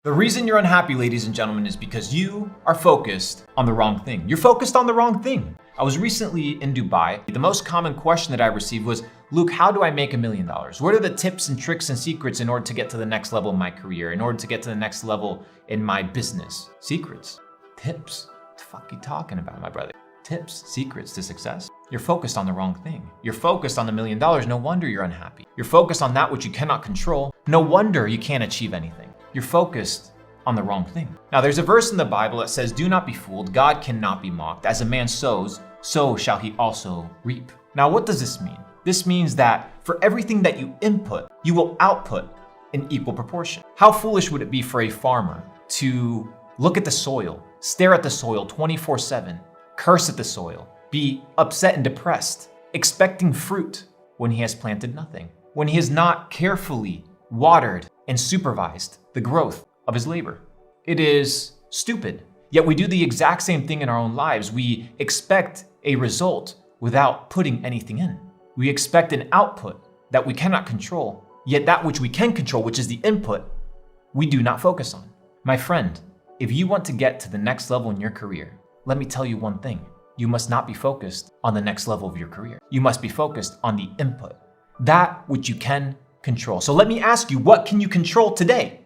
The reason you're unhappy, ladies and gentlemen, is because you are focused on the wrong thing. You're focused on the wrong thing. I was recently in Dubai. The most common question that I received was, Luke, how do I make $1 million? What are the tips and tricks and secrets in order to get to the next level in my career, in order to get to the next level in my business? Secrets, tips. What the fuck are you talking about, my brother? Tips, secrets to success? You're focused on the wrong thing. You're focused on the $1 million. No wonder you're unhappy. You're focused on that which you cannot control. No wonder you can't achieve anything. You're focused on the wrong thing. Now, there's a verse in the Bible that says, do not be fooled. God cannot be mocked. As a man sows, so shall he also reap. Now, what does this mean? This means that for everything that you input, you will output in equal proportion. How foolish would it be for a farmer to look at the soil, stare at the soil 24/7, curse at the soil, be upset and depressed, expecting fruit when he has planted nothing, when he has not carefully watered and supervised the growth of his labor? It is stupid. Yet we do the exact same thing in our own lives. We expect a result without putting anything in. We expect an output that we cannot control, yet that which we can control, which is the input, we do not focus on. My friend, if you want to get to the next level in your career, let me tell you one thing. You must not be focused on the next level of your career. You must be focused on the input, that which you can control. So let me ask you, what can you control today?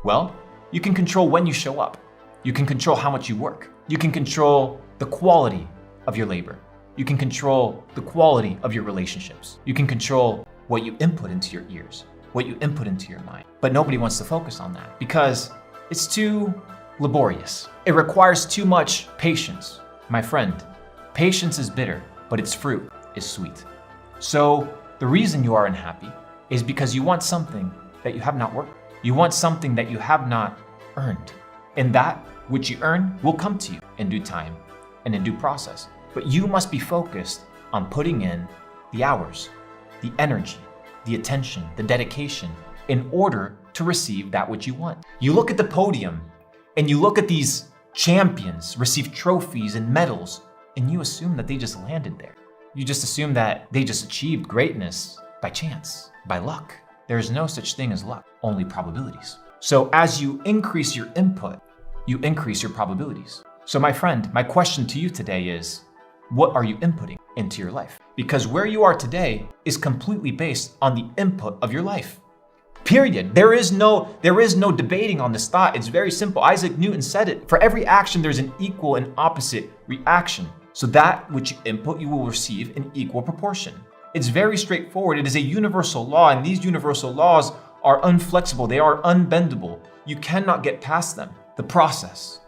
Well, you can control when you show up. You can control how much you work. You can control the quality of your labor. You can control the quality of your relationships. You can control what you input into your ears, what you input into your mind. But nobody wants to focus on that because it's too laborious. It requires too much patience. My friend, patience is bitter, but its fruit is sweet. So the reason you are unhappy is because you want something that you have not worked. You want something that you have not earned. And that which you earn will come to you in due time and in due process. But you must be focused on putting in the hours, the energy, the attention, the dedication in order to receive that which you want. You look at the podium and you look at these champions receive trophies and medals, and you assume that they just landed there. You just assume that they just achieved greatness by chance, by luck. There is no such thing as luck, only probabilities. So as you increase your input, you increase your probabilities. So my friend, my question to you today is, what are you inputting into your life? Because where you are today is completely based on the input of your life. Period. There is no debating on this thought. It's very simple. Isaac Newton said it. For every action, there's an equal and opposite reaction. So that which you input, you will receive in equal proportion. It's very straightforward. It is a universal law, and these universal laws are unflexible. They are unbendable. You cannot get past them. The process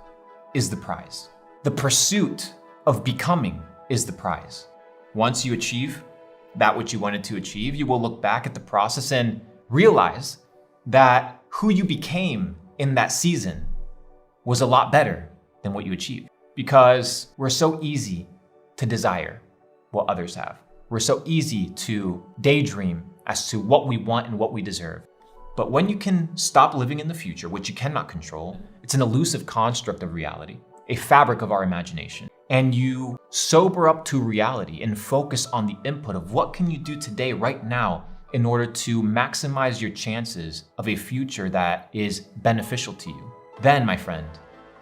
is the prize. The pursuit of becoming is the prize. Once you achieve that which you wanted to achieve, you will look back at the process and realize that who you became in that season was a lot better than what you achieved. Because we're so easy to desire what others have. We're so easy to daydream as to what we want and what we deserve. But when you can stop living in the future, which you cannot control, it's an elusive construct of reality, a fabric of our imagination, and you sober up to reality and focus on the input of what can you do today, right now, in order to maximize your chances of a future that is beneficial to you. Then, my friend,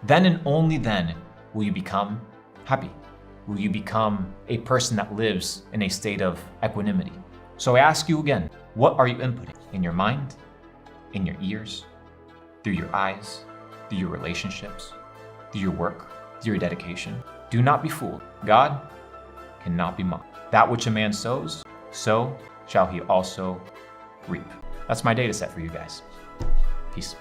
then and only then will you become happy. Will you become a person that lives in a state of equanimity? So I ask you again, what are you inputting in your mind, in your ears, through your eyes, through your relationships, through your work, through your dedication? Do not be fooled. God cannot be mocked. That which a man sows, so shall he also reap. That's my data set for you guys. Peace.